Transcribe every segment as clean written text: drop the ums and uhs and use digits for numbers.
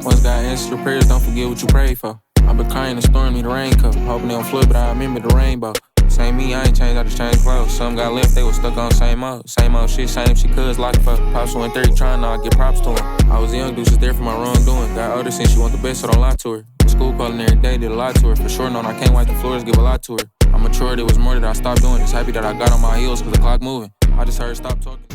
Once God answers your prayers, don't forget what you prayed for. I've been crying and storming me the rain coat. Hoping they don't flip, but I remember the rainbow. Same me, I ain't changed, I just changed clothes. Some got left, they was stuck on same old shit, same shit, cuz like fuck. Pops went 30 trying to get props to him. I was a young dude, just there for my wrongdoing. Got older since she want the best, so don't lie to her. The school calling every day, did a lot to her. For sure, known I can't wipe the floors, give a lot to her. I'm mature, there was more that I stopped doing. Just happy that I got on my heels, cause the clock moving. I just heard stop talking.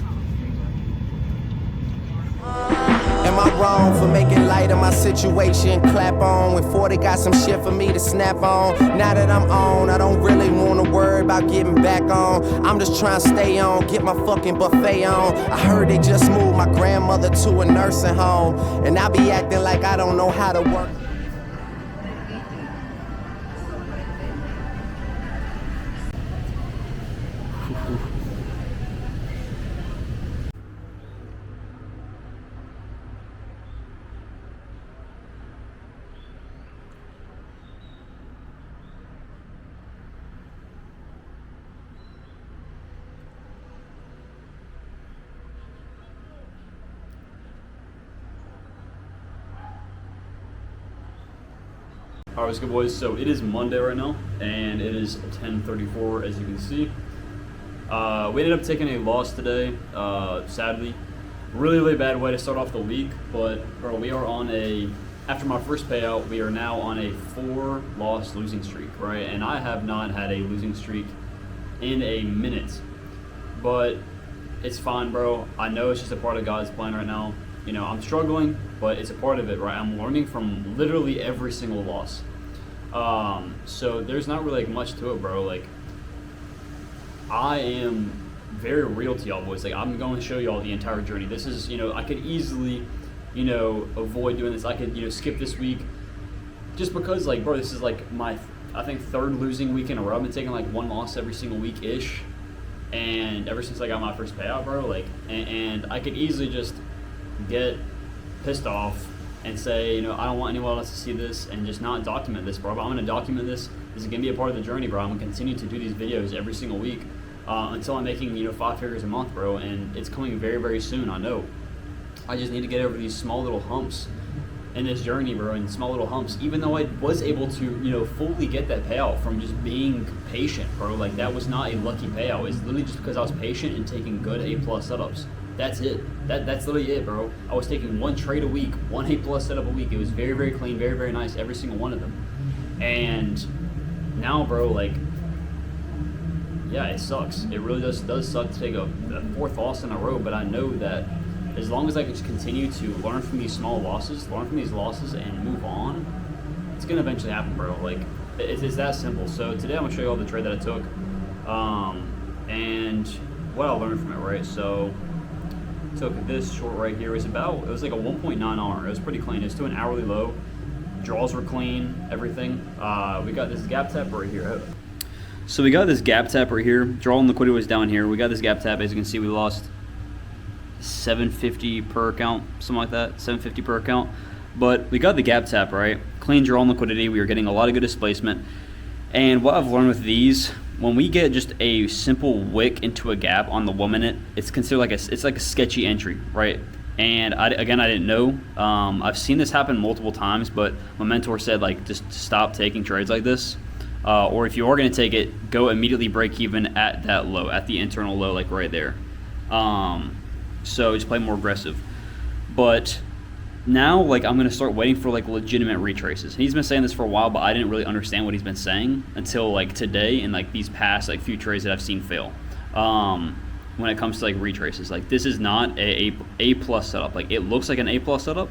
Am I wrong for making light of my situation? Clap on when 40 got some shit for me to snap on. Now that I'm on, I don't really wanna worry about getting back on. I'm just trying to stay on, get my fucking buffet on. I heard they just moved my grandmother to a nursing home, and I be acting like I don't know how to work. Alright, what's good, boys? So it is Monday right now, and it is 10:34, as you can see. We ended up taking a loss today, sadly. Really bad way to start off the week, but bro, we are on after my first payout, we are now on a 4-loss losing streak, right? And I have not had a losing streak in a minute, but it's fine, bro. I know it's just a part of God's plan right now. You know, I'm struggling, but it's a part of it, right? I'm learning from literally every single loss. So there's not really like much to it, bro. Like, I am very real to y'all, boys. Like, I'm going to show y'all the entire journey. This is, you know, I could easily, you know, avoid doing this. I could, you know, skip this week just because, like, bro, this is like my, I think, 3rd losing week in a row. I've been taking like 1 loss every single week-ish. And ever since I got my first payout, bro, like, and I could easily just get pissed off and say, you know, I don't want anyone else to see this and just not document this, bro. But I'm going to document this. This is going to be a part of the journey, bro. I'm going to continue to do these videos every single week until I'm making, you know, 5 figures a month, bro. And it's coming very soon, I know. I just need to get over these small little humps in this journey, bro, and small little humps. Even though I was able to, you know, fully get that payout from just being patient, bro. Like, that was not a lucky payout. It's literally just because I was patient and taking good A+ setups. That's it. That's literally it, bro. I was taking 1 trade a week, 1 A+ setup a week. It was very clean, very nice, every single one of them. And now, bro, like, yeah, it sucks. It really does suck to take a 4th loss in a row, but I know that as long as I can just continue to learn from these small losses, learn from these losses and move on, it's going to eventually happen, bro. Like, it's that simple. So today I'm going to show you all the trade that I took and what I learned from it, right? So took this short right here. It was like a 1.9R. It was pretty clean. It was to an hourly low. Draws were clean, everything. We got this gap tap right here. So we got this gap tap right here. Draw and liquidity was down here. We got this gap tap. As you can see, we lost 750 per account, something like that, 750 per account. But we got the gap tap, right? Clean draw and liquidity. We were getting a lot of good displacement. And what I've learned with these, when we get just a simple wick into a gap on the 1 minute, it's considered like it's like a sketchy entry, right? And I didn't know. I've seen this happen multiple times, but my mentor said, like, just stop taking trades like this. Or if you are going to take it, go immediately break even at that low, at the internal low, like right there. So just play more aggressive. But now, like, I'm going to start waiting for, like, legitimate retraces. He's been saying this for a while, but I didn't really understand what he's been saying until, like, today and, like, these past, like, few trades that I've seen fail. When it comes to, like, retraces. Like, this is not a A+ setup. Like, it looks like an A+ setup.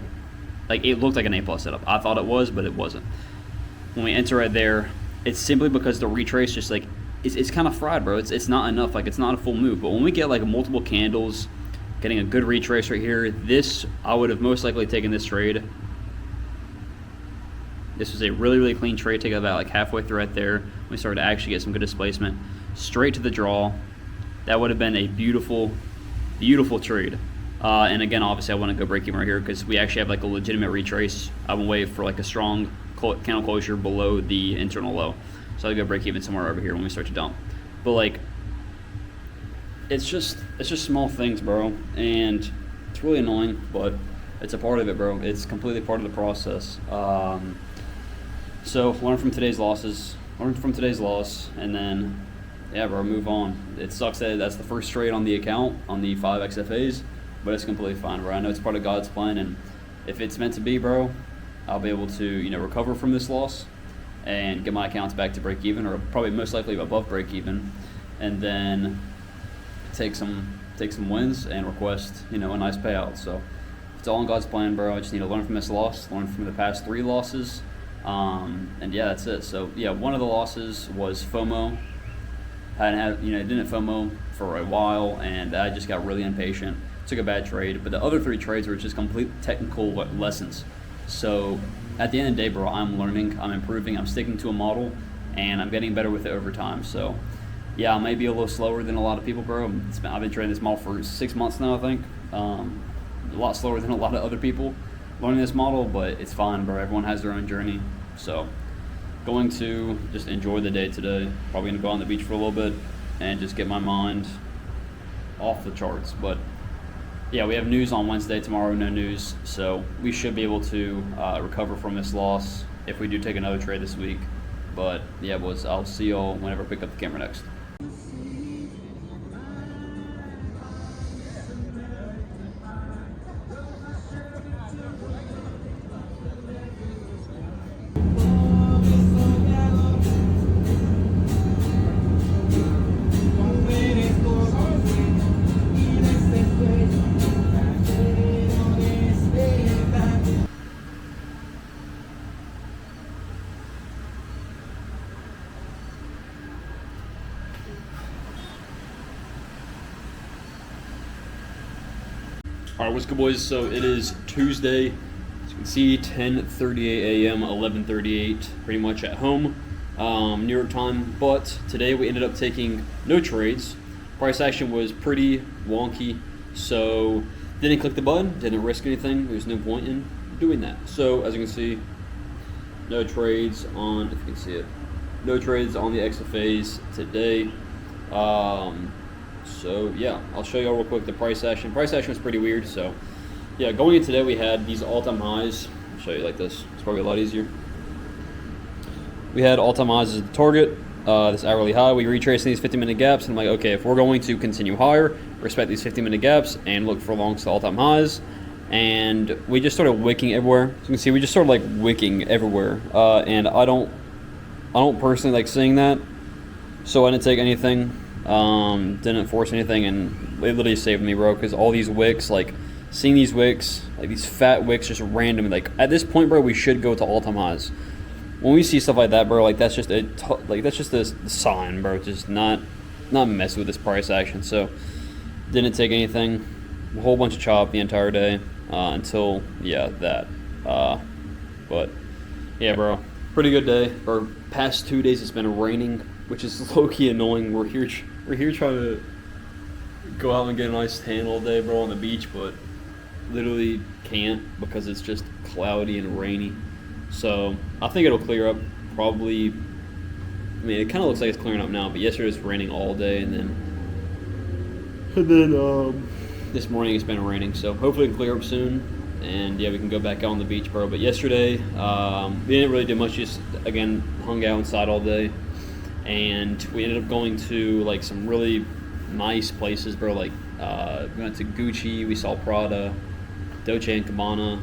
Like, it looked like an A+ setup. I thought it was, but it wasn't. When we enter right there, it's simply because the retrace just, like, it's kind of fried, bro. It's not enough. Like, it's not a full move. But when we get, like, multiple candles, getting a good retrace right here, this, I would have most likely taken this trade. This was a really clean trade. Take it about, like, halfway through right there. We started to actually get some good displacement. Straight to the draw. That would have been a beautiful trade. And again, obviously, I want to go break even right here because we actually have, like, a legitimate retrace. I'm going to wait for, like, a strong candle closure below the internal low. So I'll go break even somewhere over here when we start to dump. But, like, it's just small things, bro. And it's really annoying, but It's a part of it, bro. It's completely part of the process. So learn from today's loss, and then, yeah, bro, move on. It sucks that that's the first trade on the account, on the 5 XFAs, but it's completely fine, bro. I know it's part of God's plan, and if it's meant to be, bro, I'll be able to, recover from this loss and get my accounts back to break even, or probably most likely above break even, and then take some wins and request, a nice payout. So it's all in God's plan, bro. I just need to learn from this loss, learn from the past 3 losses, and yeah, that's it. So yeah, one of the losses was FOMO. Didn't FOMO for a while, and I just got really impatient. Took a bad trade, but the other 3 trades were just complete technical lessons. So at the end of the day, bro, I'm learning, I'm improving, I'm sticking to a model, and I'm getting better with it over time. So yeah, I may be a little slower than a lot of people, bro. I've been trading this model for 6 months now, I think. A lot slower than a lot of other people learning this model, but it's fine, bro. Everyone has their own journey. So going to just enjoy the day today. Probably gonna go on the beach for a little bit and just get my mind off the charts. But yeah, we have news on Wednesday. Tomorrow, no news. So we should be able to recover from this loss if we do take another trade this week. But yeah, boys, I'll see y'all whenever I pick up the camera next. All right, what's good, boys? So it is Tuesday. As you can see, 10:38 a.m., 11:38, pretty much at home, New York time. But today we ended up taking no trades. Price action was pretty wonky, so didn't click the button, didn't risk anything. There's no point in doing that. So as you can see, no trades on, if you can see it, no trades on the XFAs today. So yeah, I'll show you all real quick the price action. Price action was pretty weird. So yeah, going in today we had these all-time highs. I'll show you like this. It's probably a lot easier. We had all-time highs as the target. This hourly high. We retracing these 50-minute gaps, and I'm like, okay, if we're going to continue higher, respect these 50-minute gaps and look for longs to all-time highs. And we just started wicking everywhere. As you can see, we just started like wicking everywhere. And I don't personally like seeing that, so I didn't take anything. Didn't force anything, and it literally saved me, bro, because all these wicks, like seeing these wicks, like these fat wicks just randomly, like at this point, bro, we should go to all-time highs. When we see stuff like that, bro, like that's just a sign, bro, just not mess with this price action. So didn't take anything, a whole bunch of chop the entire day until that. But yeah, bro, pretty good day. For past 2 days it's been raining, which is low-key annoying. We're here trying to go out and get a nice tan all day, bro, on the beach, but literally can't because it's just cloudy and rainy. So I think it'll clear up probably. I mean, it kind of looks like it's clearing up now, but yesterday it was raining all day, and then this morning it's been raining. So hopefully it'll clear up soon, and yeah, we can go back out on the beach, bro. But yesterday we didn't really do much. Just again hung out inside all day. And we ended up going to like some really nice places, bro. Like we went to Gucci, we saw Prada, Dolce & Gabbana.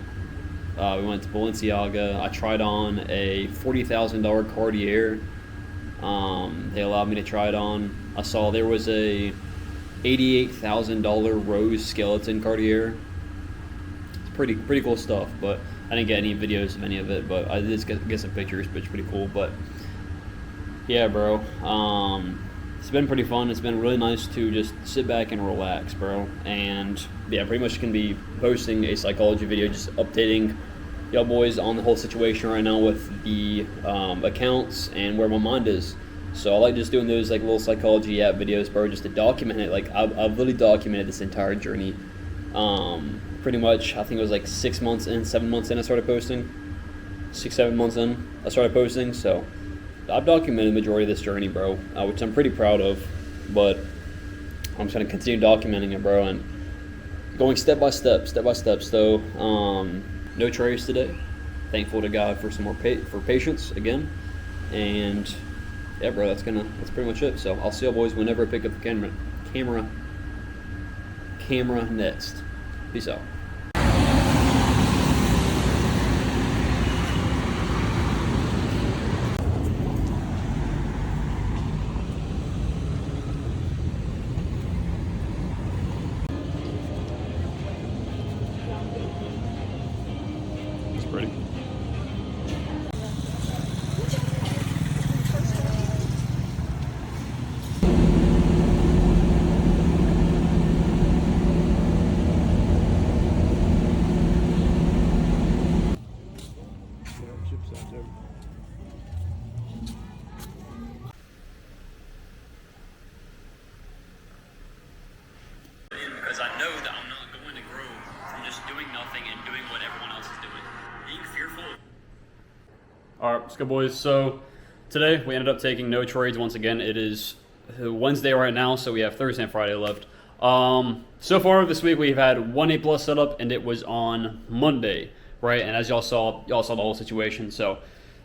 We went to Balenciaga. I tried on a $40,000 Cartier. They allowed me to try it on. I saw there was a $88,000 rose skeleton Cartier. It's pretty cool stuff, but I didn't get any videos of any of it. But I did get some pictures, but it's pretty cool. But yeah, bro, it's been pretty fun. It's been really nice to just sit back and relax, bro. And yeah, pretty much gonna be posting a psychology video, just updating y'all boys on the whole situation right now with the accounts and where my mind is. So I like just doing those like little psychology app videos, bro, just to document it. Like I've really documented this entire journey. Pretty much, I think it was like 7 months in I started posting. 6-7 months in I started posting, so I've documented the majority of this journey, bro, which I'm pretty proud of, but I'm just going to continue documenting it, bro, and going step by step. So, no trades today. Thankful to God for some more for patience again, and yeah, bro, that's pretty much it. So I'll see you boys whenever I pick up the camera next. Peace out. It's pretty. Because I know that I'm not going to grow from just doing nothing and doing what everyone else is doing. Being fearful. All right, let's go, boys. So today we ended up taking no trades once again. It is Wednesday right now, so we have Thursday and Friday left. So far this week we've had one 8+ setup, and it was on Monday, right? And as y'all saw the whole situation. So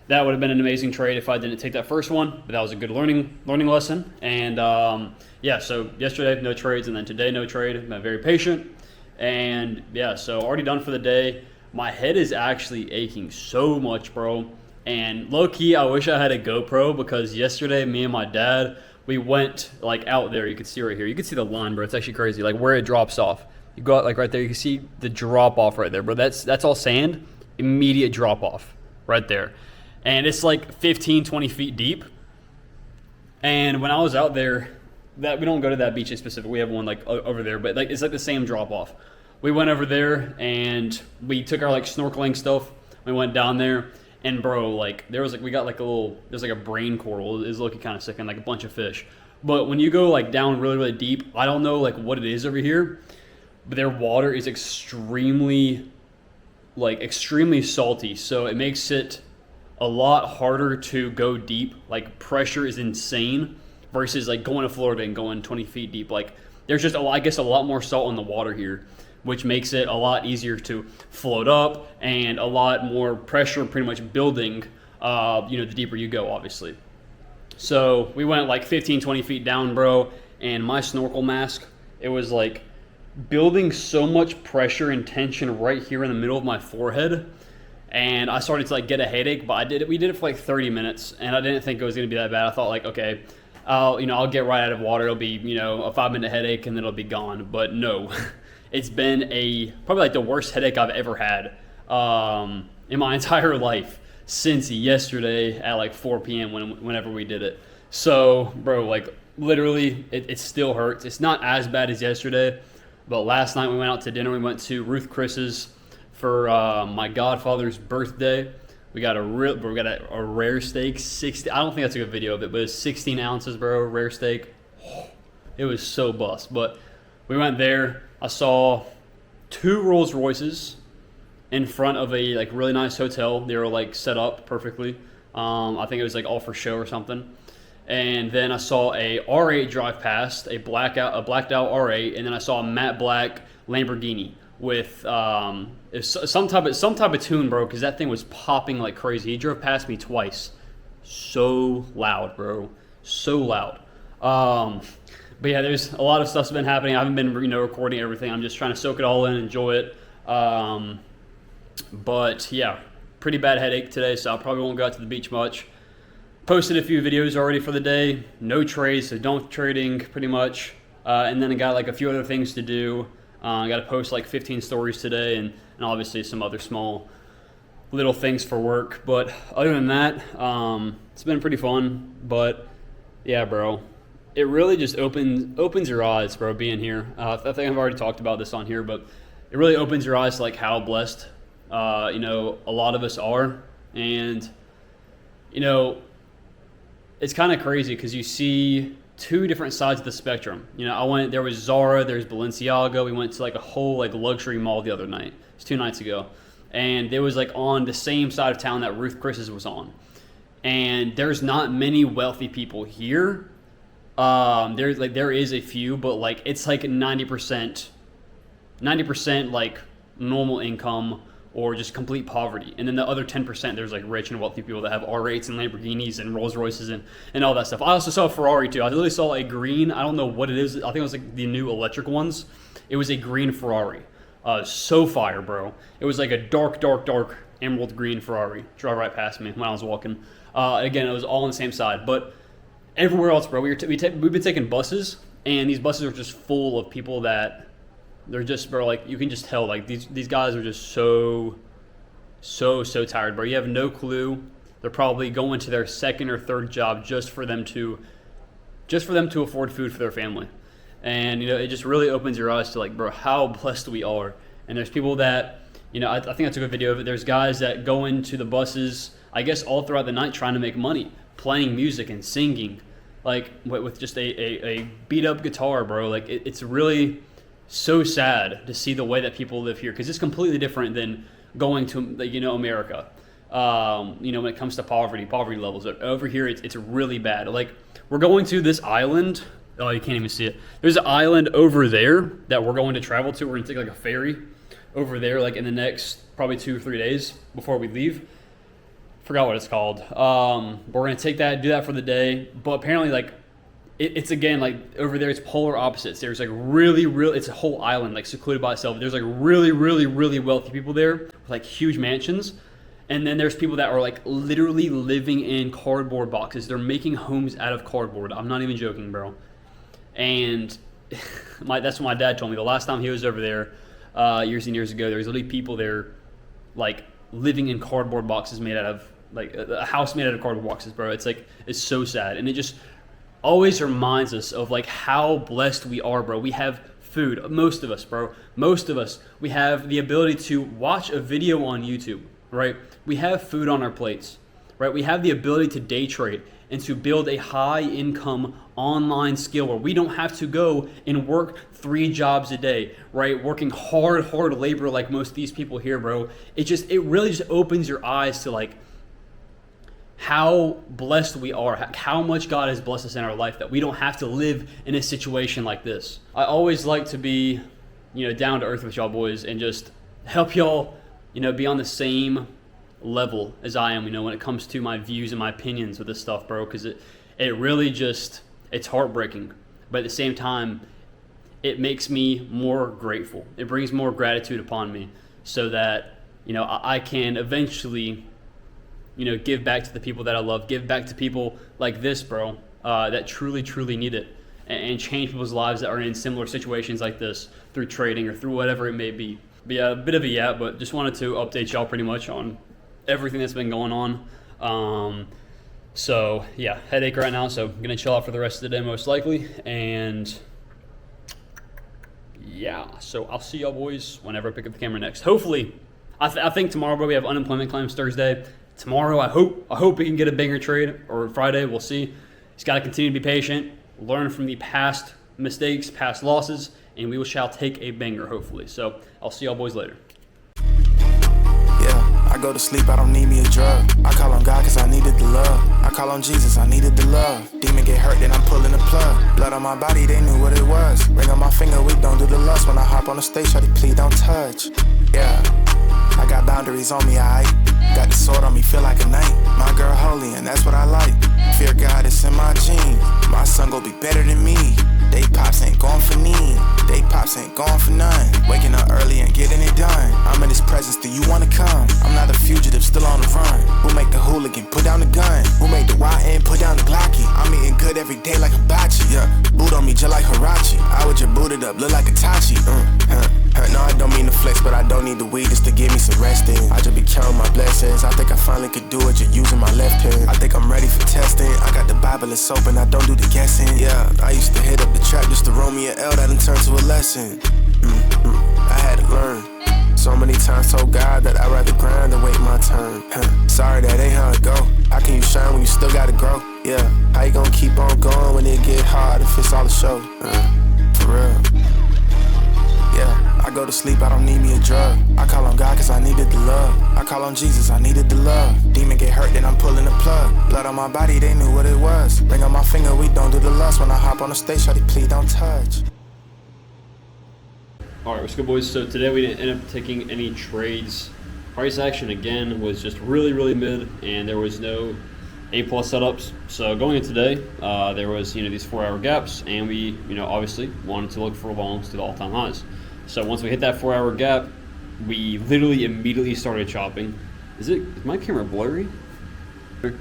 that would have been an amazing trade if I didn't take that first one, but that was a good learning lesson. And yeah, so yesterday no trades, and then today no trade. I've been very patient, and yeah, so already done for the day. My head is actually aching so much, bro. And low key, I wish I had a GoPro, because yesterday me and my dad, we went like out there. You can see right here. You can see the line, bro. It's actually crazy. Like where it drops off. You go out like right there. You can see the drop off right there, bro. That's all sand. Immediate drop off right there. And it's like 15, 20 feet deep. And when I was out there, that we don't go to that beach in specific. We have one like over there, but like it's like the same drop off. We went over there and we took our like snorkeling stuff. We went down there, and bro, like there's like a brain coral. It's looking kind of sick, and like a bunch of fish. But when you go like down really, really deep, I don't know like what it is over here, but their water is extremely salty. So it makes it a lot harder to go deep. Like pressure is insane versus like going to Florida and going 20 feet deep. Like there's just a lot more salt in the water here, which makes it a lot easier to float up, and a lot more pressure pretty much building, the deeper you go, obviously. So we went like 15, 20 feet down, bro, and my snorkel mask, it was like building so much pressure and tension right here in the middle of my forehead. And I started to like get a headache, but we did it for like 30 minutes, and I didn't think it was going to be that bad. I thought like, okay, I'll get right out of water. It'll be, a 5-minute headache, and then it'll be gone. But no, it's been probably like the worst headache I've ever had in my entire life since yesterday at like 4 p.m. whenever we did it. So, bro, like literally, it still hurts. It's not as bad as yesterday, but last night we went out to dinner. We went to Ruth Chris's for my godfather's birthday. We got a rare steak, 60. I don't think that's a good video of it, but it's 16 ounces, bro, rare steak. It was so bust. But we went there. I saw 2 Rolls Royces in front of a like really nice hotel. They were like set up perfectly. I think it was like all for show or something. And then I saw a R8 drive past, a blacked out R8, and then I saw a matte black Lamborghini with some type of tune, bro, because that thing was popping like crazy. He drove past me twice. So loud, bro. So loud. But yeah, there's a lot of stuff's been happening. I haven't been, recording everything. I'm just trying to soak it all in, enjoy it. But yeah, pretty bad headache today, so I probably won't go out to the beach much. Posted a few videos already for the day. No trades, so don't trading pretty much. And then I got like a few other things to do. I got to post like 15 stories today, and obviously some other small little things for work. But other than that, it's been pretty fun. But yeah, bro, it really just opens your eyes, bro, being here. I think I've already talked about this on here, but it really opens your eyes to like how blessed, a lot of us are. And, it's kind of crazy because you see 2 different sides of the spectrum. There was Zara, there's Balenciaga. We went to like a whole like luxury mall the other night. It was 2 nights ago. And it was like on the same side of town that Ruth Chris's was on. And there's not many wealthy people here. There is a few, but like it's like 90% 90% like normal income or just complete poverty. And then the other 10%, there's like rich and wealthy people that have R8s and Lamborghinis and Rolls Royces and all that stuff. I also saw a Ferrari too. I literally saw a green, I don't know what it is. I think it was like the new electric ones. It was a green Ferrari. So fire, bro. It was like a dark emerald green Ferrari. Drove right past me when I was walking. Again, it was all on the same side. But everywhere else, bro, we've been taking buses, and these buses are just full of people that they're just, bro, like, you can just tell, like, these guys are just so tired, bro. You have no clue. They're probably going to their second or third job just for them to afford food for their family. And, it just really opens your eyes to, like, bro, how blessed we are. And there's people that, I think I took a video of it. There's guys that go into the buses, I guess, all throughout the night trying to make money, playing music and singing, like, with just a beat-up guitar, bro. Like, it's really so sad to see the way that people live here, because it's completely different than going to, like, America. When it comes to poverty levels over here, it's really bad. Like, we're going to this island. Oh, you can't even see it. There's an island over there that we're going to travel to. We're gonna take like a ferry over there, like in the next probably 2 or 3 days before we leave. Forgot what it's called. We're gonna take that, do that for the day. But apparently, like, it's again, like, over there, it's polar opposites. There's like really, it's a whole island, like, secluded by itself. There's like really wealthy people there with like huge mansions. And then there's people that are like literally living in cardboard boxes. They're making homes out of cardboard. I'm not even joking, bro. And that's what my dad told me. The last time he was over there, years and years ago, there was literally people there like living in cardboard boxes made out of, like, a house made out of cardboard boxes, bro. It's like, it's so sad. And it just always reminds us of like how blessed we are, bro. We have food, most of us, bro. Most of us, we have the ability to watch a video on YouTube, right? We have food on our plates, right? We have the ability to day trade and to build a high income online skill where we don't have to go and work 3 jobs a day, right? Working hard labor like most of these people here, bro. It really just opens your eyes to like how blessed we are, how much God has blessed us in our life, that we don't have to live in a situation like this. I always like to be, down to earth with y'all boys and just help y'all, be on the same level as I am, when it comes to my views and my opinions with this stuff, bro, because it really just, it's heartbreaking. But at the same time, it makes me more grateful. It brings more gratitude upon me so that, I can eventually, give back to the people that I love, give back to people like this, bro, that truly need it, and change people's lives that are in similar situations like this through trading or through whatever it may be. But yeah, a bit of a yap, but just wanted to update y'all pretty much on everything that's been going on. So yeah, headache right now, so I'm gonna chill out for the rest of the day most likely, and yeah, so I'll see y'all boys whenever I pick up the camera next. Hopefully, I think tomorrow, bro, we have unemployment claims Thursday. Tomorrow, I hope we can get a banger trade, or Friday, we'll see. Just got to continue to be patient, learn from the past mistakes, past losses, and we shall take a banger, hopefully. So I'll see y'all boys later. Yeah, I go to sleep, I don't need me a drug. I call on God cause I needed the love. I call on Jesus, I needed the love. Demon get hurt, then I'm pulling the plug. Blood on my body, they knew what it was. Ring on my finger, we don't do the lust. When I hop on the stage, shawty, please don't touch. Yeah, I got boundaries on me, aight. Got the sword on me, feel like a knight. My girl holy, and that's what I like. Fear God, it's in my genes. My son gon' be better than me. They pops ain't going for need. They pops ain't going for none. Waking up early and getting it done. I'm in his presence, do you wanna come? I'm not a fugitive, still on the run. Who make the hooligan put down the gun? Who make the YN put down the Glocky? I'm eating good every day like hibachi. Yeah, boot on me just like Hirachi. I would just boot it up, look like a Tachi. No, I don't mean to flex, but I don't need the weed just to give me some rest in. I just be counting my blessings. I think I finally could do it just using my left hand. I think I'm ready for testing. I got the Bible, it's open, I don't do the guessing. Yeah, I used to hit up the trap just to roll me an L that done turned to a lesson. I had to learn. So many times told God that I'd rather grind than wait my turn. Sorry, that ain't how it go. How can you shine when you still gotta grow? Yeah, how you gonna keep on going when it get hard if it's all a show? For real. Yeah, I go to sleep, I don't need me a drug. I call on God cause I needed the love. I call on Jesus, I needed the love. Demon get hurt, then I'm pulling the plug. Blood on my body, they knew what it was. Ring on my finger, we don't do the lust. When I hop on the stage, shawty, please don't touch. All right, what's good, boys? So today we didn't end up taking any trades. Price action again was just really, really mid, and there was no A+ setups. So going into today, there was these 4-hour gaps, and we obviously wanted to look for longs to the all-time highs. So once we hit that 4-hour gap, we literally immediately started chopping. Is my camera blurry?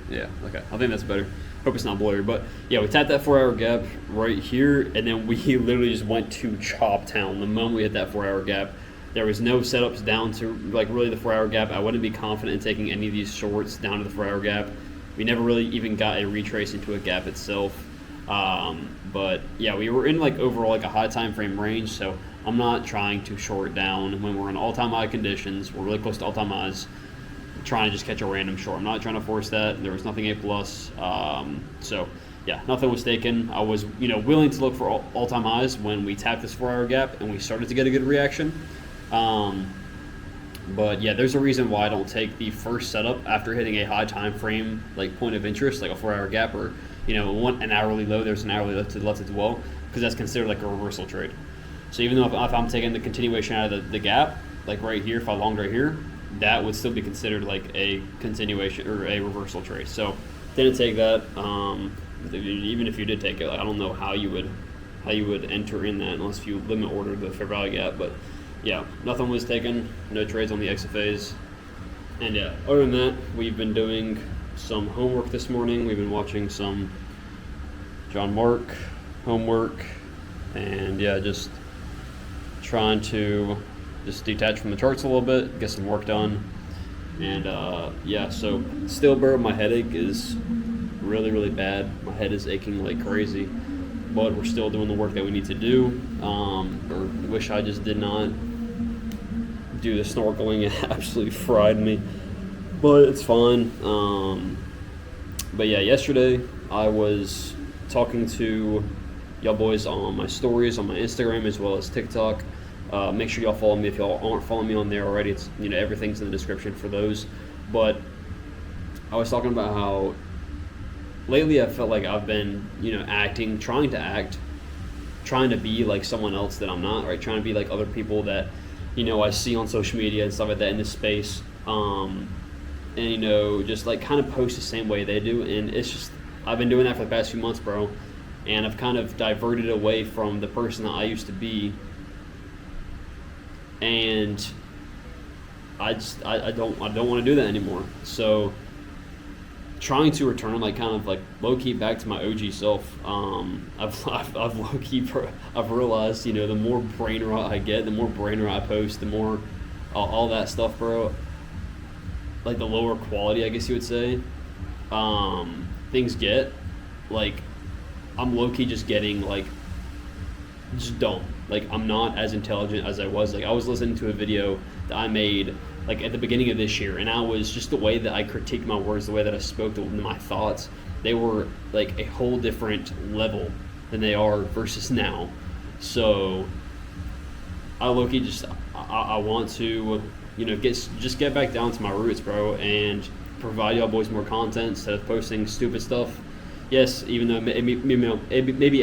Yeah, okay. I think that's better. Hope it's not blurry, but yeah, we tapped that 4-hour gap right here, and then we literally just went to chop town the moment we hit that 4-hour gap. There was no setups down to really the 4-hour gap. I wouldn't be confident in taking any of these shorts down to the 4-hour gap. We never really even got a retrace into a gap itself. But yeah, we were in overall a high time frame range, so I'm not trying to short down when we're in all-time high conditions. We're really close to all-time highs. Trying to just catch a random short. I'm not trying to force that. There was nothing A+. So yeah, nothing was taken. I was willing to look for all-time highs when we tapped this 4-hour gap and we started to get a good reaction. But yeah, there's a reason why I don't take the first setup after hitting a high time frame point of interest, like a 4-hour gap, or an hourly low. There's an hourly low to the left as well, because that's considered a reversal trade. So even though if I'm taking the continuation out of the gap, right here, if I longed right here, that would still be considered a continuation or a reversal trade. So didn't take that. Even if you did take it, I don't know how you would enter in that unless you limit order the fair value gap. But yeah, nothing was taken. No trades on the exit phase. And yeah, other than that, we've been doing some homework this morning. We've been watching some John Mark homework, and yeah, just trying to detach from the charts a little bit, get some work done. And yeah, so still, bro, my headache is really, really bad. My head is aching like crazy, but we're still doing the work that we need to do. Or wish I just did not do the snorkeling. It absolutely fried me, but it's fine. But yeah, yesterday I was talking to y'all boys on my stories on my Instagram as well as TikTok. Make sure y'all follow me if y'all aren't following me on there already. It's everything's in the description for those. But I was talking about how lately I felt like I've been trying to be someone else that I'm not, right? Trying to be other people that I see on social media and stuff like that in this space, and just kind of post the same way they do. And it's just, I've been doing that for the past few months, bro, and I've kind of diverted away from the person that I used to be. And I don't want to do that anymore. So trying to return low key back to my OG self. I've low key I've realized the more brain rot I get, the more brain rot I post, the more all that stuff, bro. The lower quality, I guess you would say, things get. I'm low key just getting just dumb. I'm not as intelligent as I was. I was listening to a video that I made at the beginning of this year, and I was just the way that I critiqued my words, the way that I spoke to my thoughts, they were a whole different level than they are versus now. So I low-key just I want to get back down to my roots, bro, and provide y'all boys more content instead of posting stupid stuff. Yes, even though maybe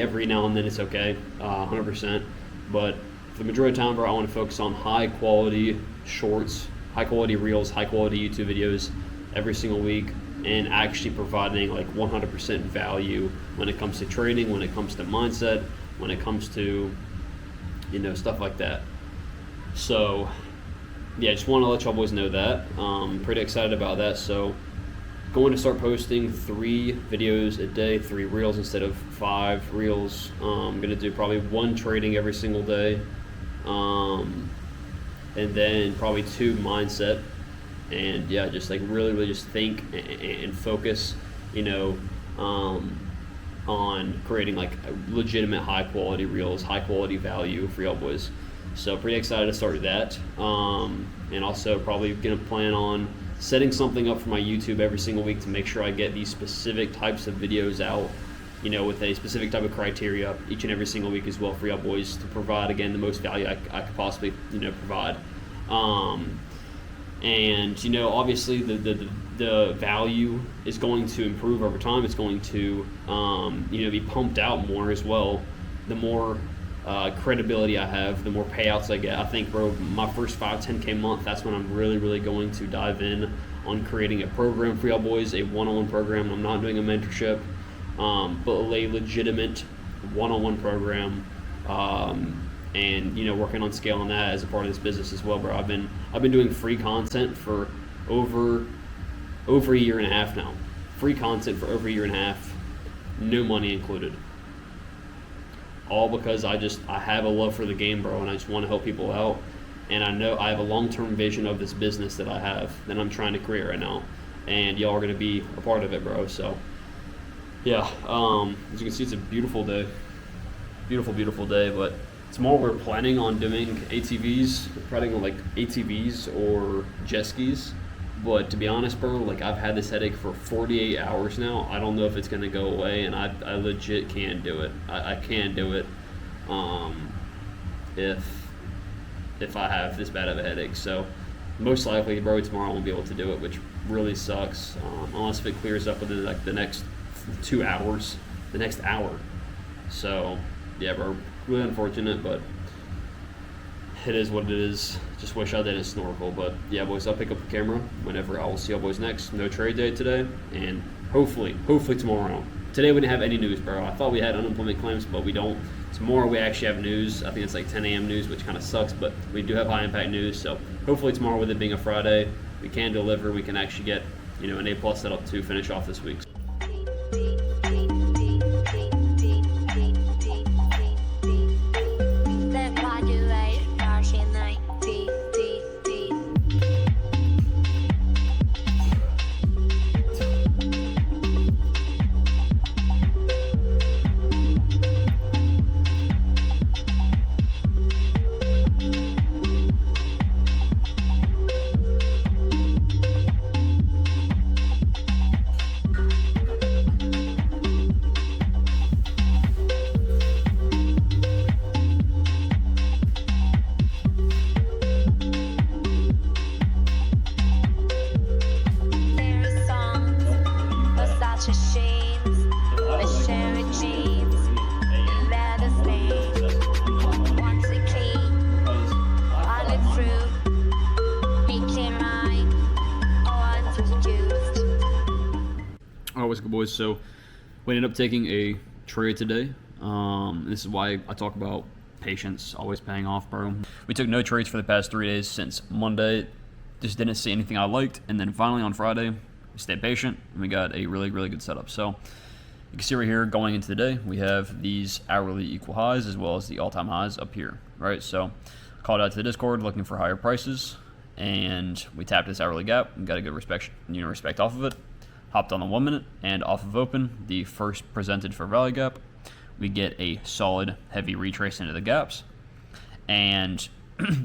every now and then it's okay, 100%. But for the majority of the time, bro, I want to focus on high-quality shorts, high-quality reels, high-quality YouTube videos every single week, and actually providing 100% value when it comes to trading, when it comes to mindset, when it comes to stuff like that. So yeah, I just want to let y'all boys know that. Pretty excited about that. So going to start posting 3 videos a day, 3 reels instead of 5 reels. I'm going to do probably 1 trading every single day, and then probably 2 mindset. And yeah, just really, really just think and focus, on creating legitimate high quality reels, high quality value for y'all boys. So pretty excited to start that. And also probably going to plan on setting something up for my YouTube every single week to make sure I get these specific types of videos out, with a specific type of criteria each and every single week as well for y'all boys to provide, again, the most value I could possibly, provide. And, obviously the value is going to improve over time. It's going to, be pumped out more as well. The more credibility I have, the more payouts I get. I think, bro, my first 10K month, that's when I'm really, really going to dive in on creating a program for y'all boys, a one-on-one program. I'm not doing a mentorship, but a legitimate one-on-one program, and working on scaling that as a part of this business as well, bro. I've been doing free content for over a year and a half now. Free content for over a year and a half, no money included. All because I have a love for the game, bro, and I just want to help people out. And I know I have a long-term vision of this business that I have that I'm trying to create right now, and y'all are going to be a part of it, bro. So yeah, as you can see, it's a beautiful day, beautiful day. But tomorrow we're planning on doing ATVs, or jet skis. But to be honest, bro, like, I've had this headache for 48 hours now. I don't know if it's going to go away, and I legit can't do it. I can't do it if I have this bad of a headache. So most likely, bro, tomorrow I won't be able to do it, which really sucks, unless if it clears up within like the next 2 hours, the next hour. So yeah, bro, really unfortunate, but it is what it is. Just wish I didn't snorkel. But yeah, boys, I'll pick up the camera whenever. I will see y'all boys next. No trade day today, and hopefully tomorrow. Today we didn't have any news, bro. I thought we had unemployment claims, but we don't. Tomorrow we actually have news. I think it's like 10 a.m. news, which kind of sucks, but we do have high impact news. So hopefully tomorrow, with it being a Friday, we can deliver. We can actually get an A+ set up to finish off this week. What's good, boys? So we ended up taking a trade today. This is why I talk about patience always paying off, bro. We took no trades for the past 3 days since Monday. Just didn't see anything I liked, and then finally on Friday we stayed patient and we got a really, really good setup. So you can see right here, going into the day, we have these hourly equal highs as well as the all-time highs up here, right? So called out to the Discord looking for higher prices, and we tapped this hourly gap and got a good respect off of it. Hopped on the 1 minute, and off of open, the first presented for value gap, we get a solid heavy retrace into the gaps. And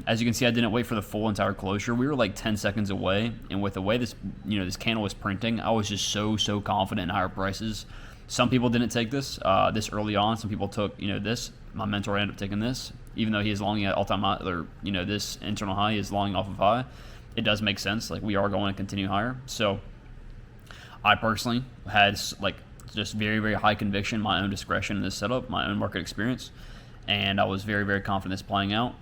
as you can see, I didn't wait for the full entire closure. We were like 10 seconds away, and with the way this candle was printing, I was just so confident in higher prices. Some people didn't take this early on. Some people took this. My mentor ended up taking this, even though he is longing at all-time high, or this internal high is longing off of high. It does make sense. Like, we are going to continue higher. So I personally had just very, very high conviction, my own discretion in this setup, my own market experience, and I was very, very confident this playing out.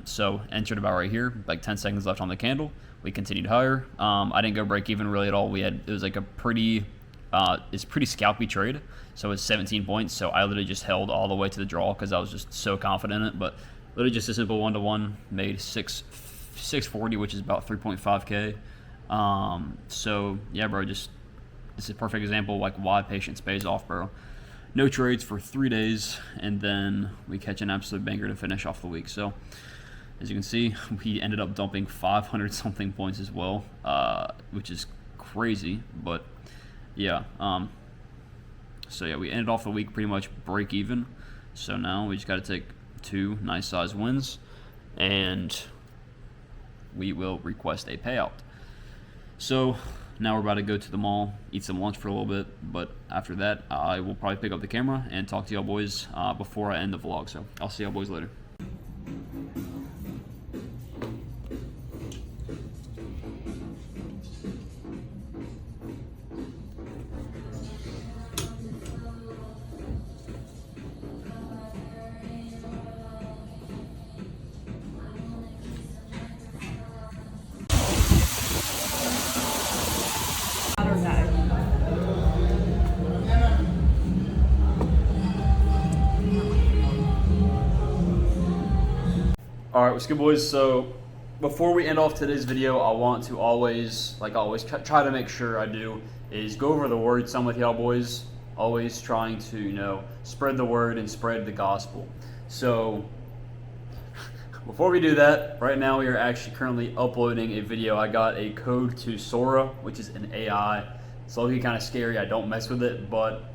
So entered about right here, like 10 seconds left on the candle. We continued higher. I didn't go break even really at all. It was like a pretty scalpy trade. So it's 17 points. So I literally just held all the way to the draw because I was just so confident in it. But literally just a simple 1-to-1 made 640, which is about 3.5K. So yeah, bro, it's a perfect example like why patience pays off, bro. No trades for 3 days, and then we catch an absolute banger to finish off the week. So as you can see, we ended up dumping 500 something points as well, which is crazy. But yeah, so yeah, we ended off the week pretty much break even. So now we just got to take 2 nice size wins, and we will request a payout. So now we're about to go to the mall, eat some lunch for a little bit, but after that, I will probably pick up the camera and talk to y'all boys before I end the vlog. So I'll see y'all boys later. All right, what's good, boys? So before we end off today's video, I want to always, try to make sure I do is go over the word some with y'all boys. Always trying to, spread the word and spread the gospel. So before we do that, right now we are actually currently uploading a video. I got a code to Sora, which is an AI. It's looking kind of scary. I don't mess with it, but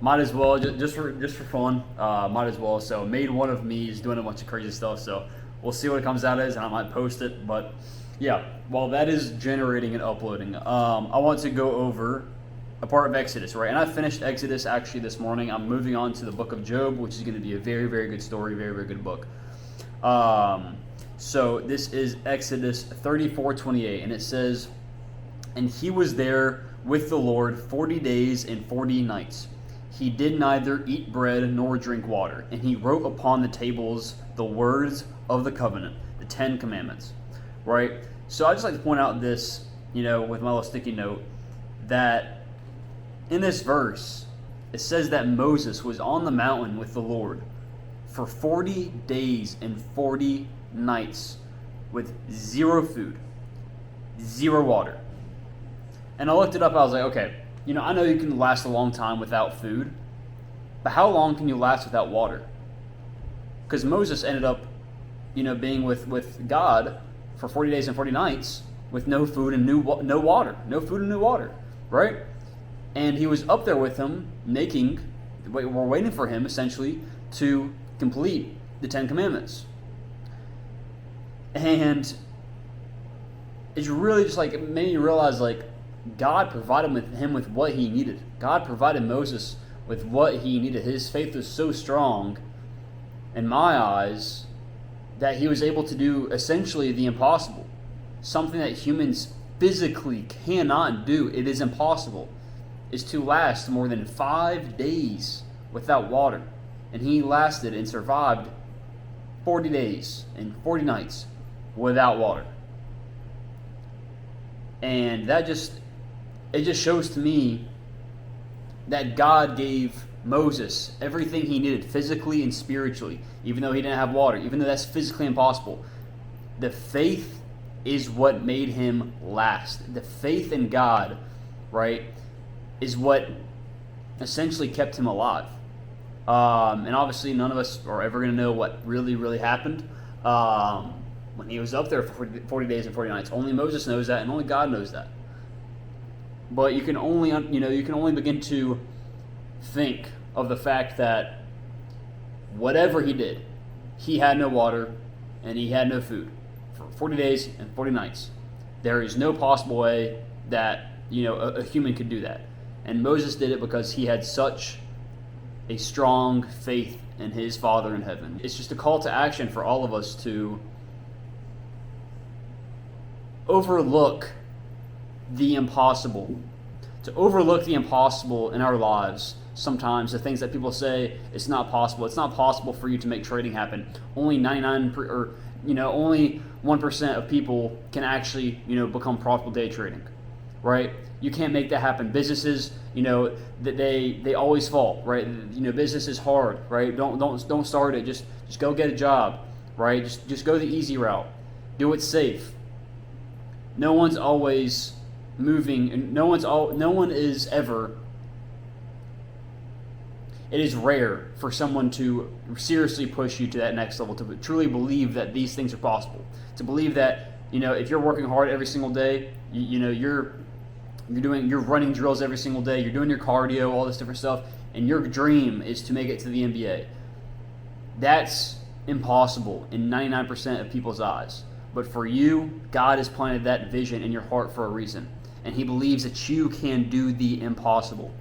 might as well, just for fun, might as well. So made one of me is doing a bunch of crazy stuff. So we'll see what it comes out as, and I might post it. But yeah, while that is generating and uploading, I want to go over a part of Exodus, right? And I finished Exodus actually this morning. I'm moving on to the book of Job, which is going to be a very, very good story, very, very good book. So this is Exodus 34:28, and it says, "And he was there with the Lord 40 days and 40 nights. He did neither eat bread nor drink water, and he wrote upon the tables the words of the covenant, the 10 commandments." Right? So I just like to point out this, with my little sticky note, that in this verse, it says that Moses was on the mountain with the Lord for 40 days and 40 nights with zero food, zero water. And I looked it up, I was like, okay, I know you can last a long time without food, but how long can you last without water? Because Moses ended up, being with God for 40 days and 40 nights with no food and no water, right? And he was up there with him we're waiting for him essentially to complete the 10 commandments. And it's really just it made me realize God provided him with what he needed. God provided Moses with what he needed. His faith was so strong in my eyes that he was able to do essentially the impossible. Something that humans physically cannot do. It is impossible. Is to last more than 5 days without water. And he lasted and survived 40 days and 40 nights without water. And it just shows to me that God gave Moses everything he needed physically and spiritually, even though he didn't have water, even though that's physically impossible. The faith is what made him last. The faith in God, right, is what essentially kept him alive. And obviously none of us are ever going to know what really, really happened when he was up there for 40 days and 40 nights. Only Moses knows that, and only God knows that. But you can only begin to think of the fact that whatever he did, he had no water and he had no food for 40 days and 40 nights. There is no possible way that a human could do that. And Moses did it because he had such a strong faith in his Father in heaven. It's just a call to action for all of us to overlook the impossible. To overlook the impossible in our lives. Sometimes the things that people say, it's not possible. It's not possible for you to make trading happen. Only 1% of people can actually, become profitable day trading. Right? You can't make that happen. Businesses, they always fall, right? Business is hard, right? Don't start it. Just go get a job, right? Just go the easy route. Do it safe. No one's always moving, and no one is ever. It is rare for someone to seriously push you to that next level, to truly believe that these things are possible. To believe that, if you're working hard every single day, you're running drills every single day, you're doing your cardio, all this different stuff, and your dream is to make it to the NBA. That's impossible in 99% of people's eyes. But for you, God has planted that vision in your heart for a reason. And he believes that you can do the impossible.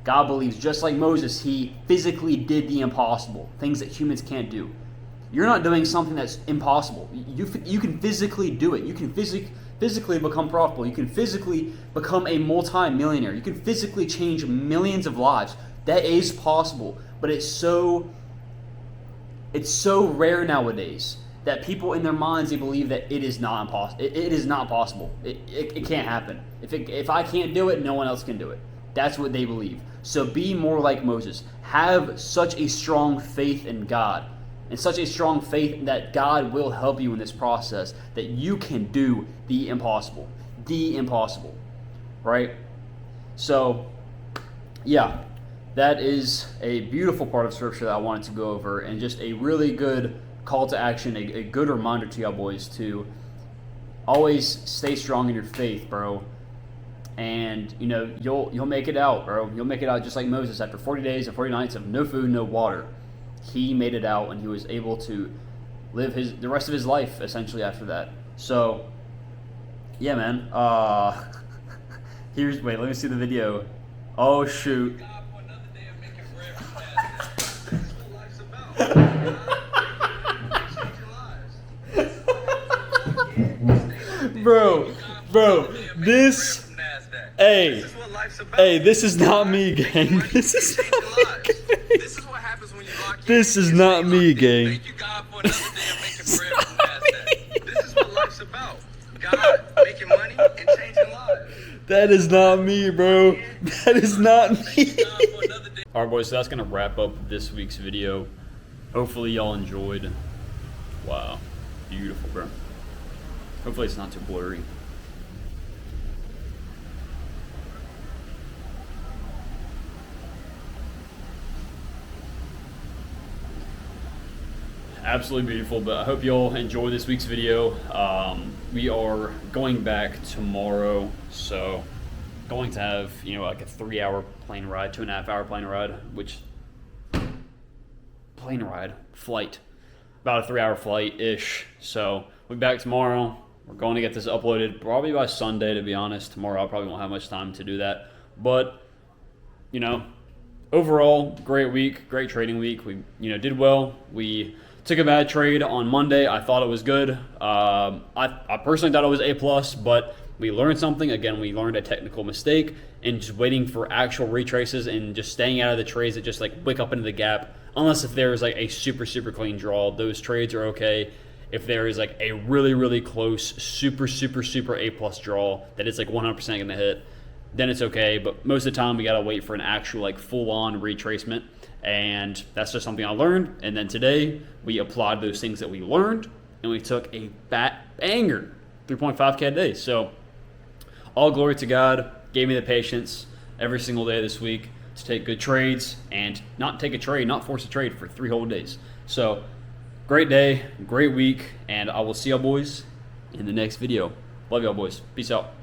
God believes, just like Moses, he physically did the impossible, things that humans can't do. You're not doing something that's impossible. You can physically do it. You can physically become profitable. You can physically become a multi-millionaire. You can physically change millions of lives. That is possible. But it's so rare nowadays that people in their minds, they believe that it is not impossible. It is not possible. It can't happen. If I can't do it, no one else can do it. That's what they believe. So be more like Moses. Have such a strong faith in God and such a strong faith that God will help you in this process, that you can do the impossible. The impossible, right? So, yeah, that is a beautiful part of Scripture that I wanted to go over, and just a really good call to action, a good reminder to y'all boys to always stay strong in your faith, bro. And, you know, you'll make it out, bro. You'll make it out just like Moses after 40 days and 40 nights of no food, no water. He made it out, and he was able to live the rest of his life, essentially, after that. So, yeah, man. Wait, let me see the video. Oh, shoot. Bro, this... Hey, this is not me, gang. This is not me, gang. This is what happens when you lock in. This is not me, gang. Thank you, God, for another day of making bread from NASDAQ. This is what life's about. God making money and changing lives. That is not me, bro. That is not me. Alright, boys, so that's going to wrap up this week's video. Hopefully y'all enjoyed. Wow. Beautiful, bro. Hopefully it's not too blurry. Absolutely beautiful, but I hope you all enjoy this week's video. We are going back tomorrow, so going to have, you know, like a 3-hour plane ride, 2.5-hour plane ride, flight, about a 3-hour flight-ish. So we'll be back tomorrow. We're going to get this uploaded probably by Sunday, to be honest. Tomorrow I probably won't have much time to do that, but, you know, overall, great week, great trading week. We, you know, did well. We took a bad trade on Monday. I thought it was good. I personally thought it was A+, but we learned something. Again, we learned a technical mistake, and just waiting for actual retraces and just staying out of the trades that just like wick up into the gap. Unless if there is like a super clean draw, those trades are okay. If there is like a really close, super A+ draw that is like 100% going to hit, then it's okay. But most of the time, we got to wait for an actual like full-on retracement. And that's just something I learned. And then today, we applied those things that we learned, and we took a banger 3.5K a day. So all glory to God. Gave me the patience every single day this week to take good trades and not force a trade for 3 whole days. So great day, great week, and I will see y'all boys in the next video. Love y'all boys. Peace out.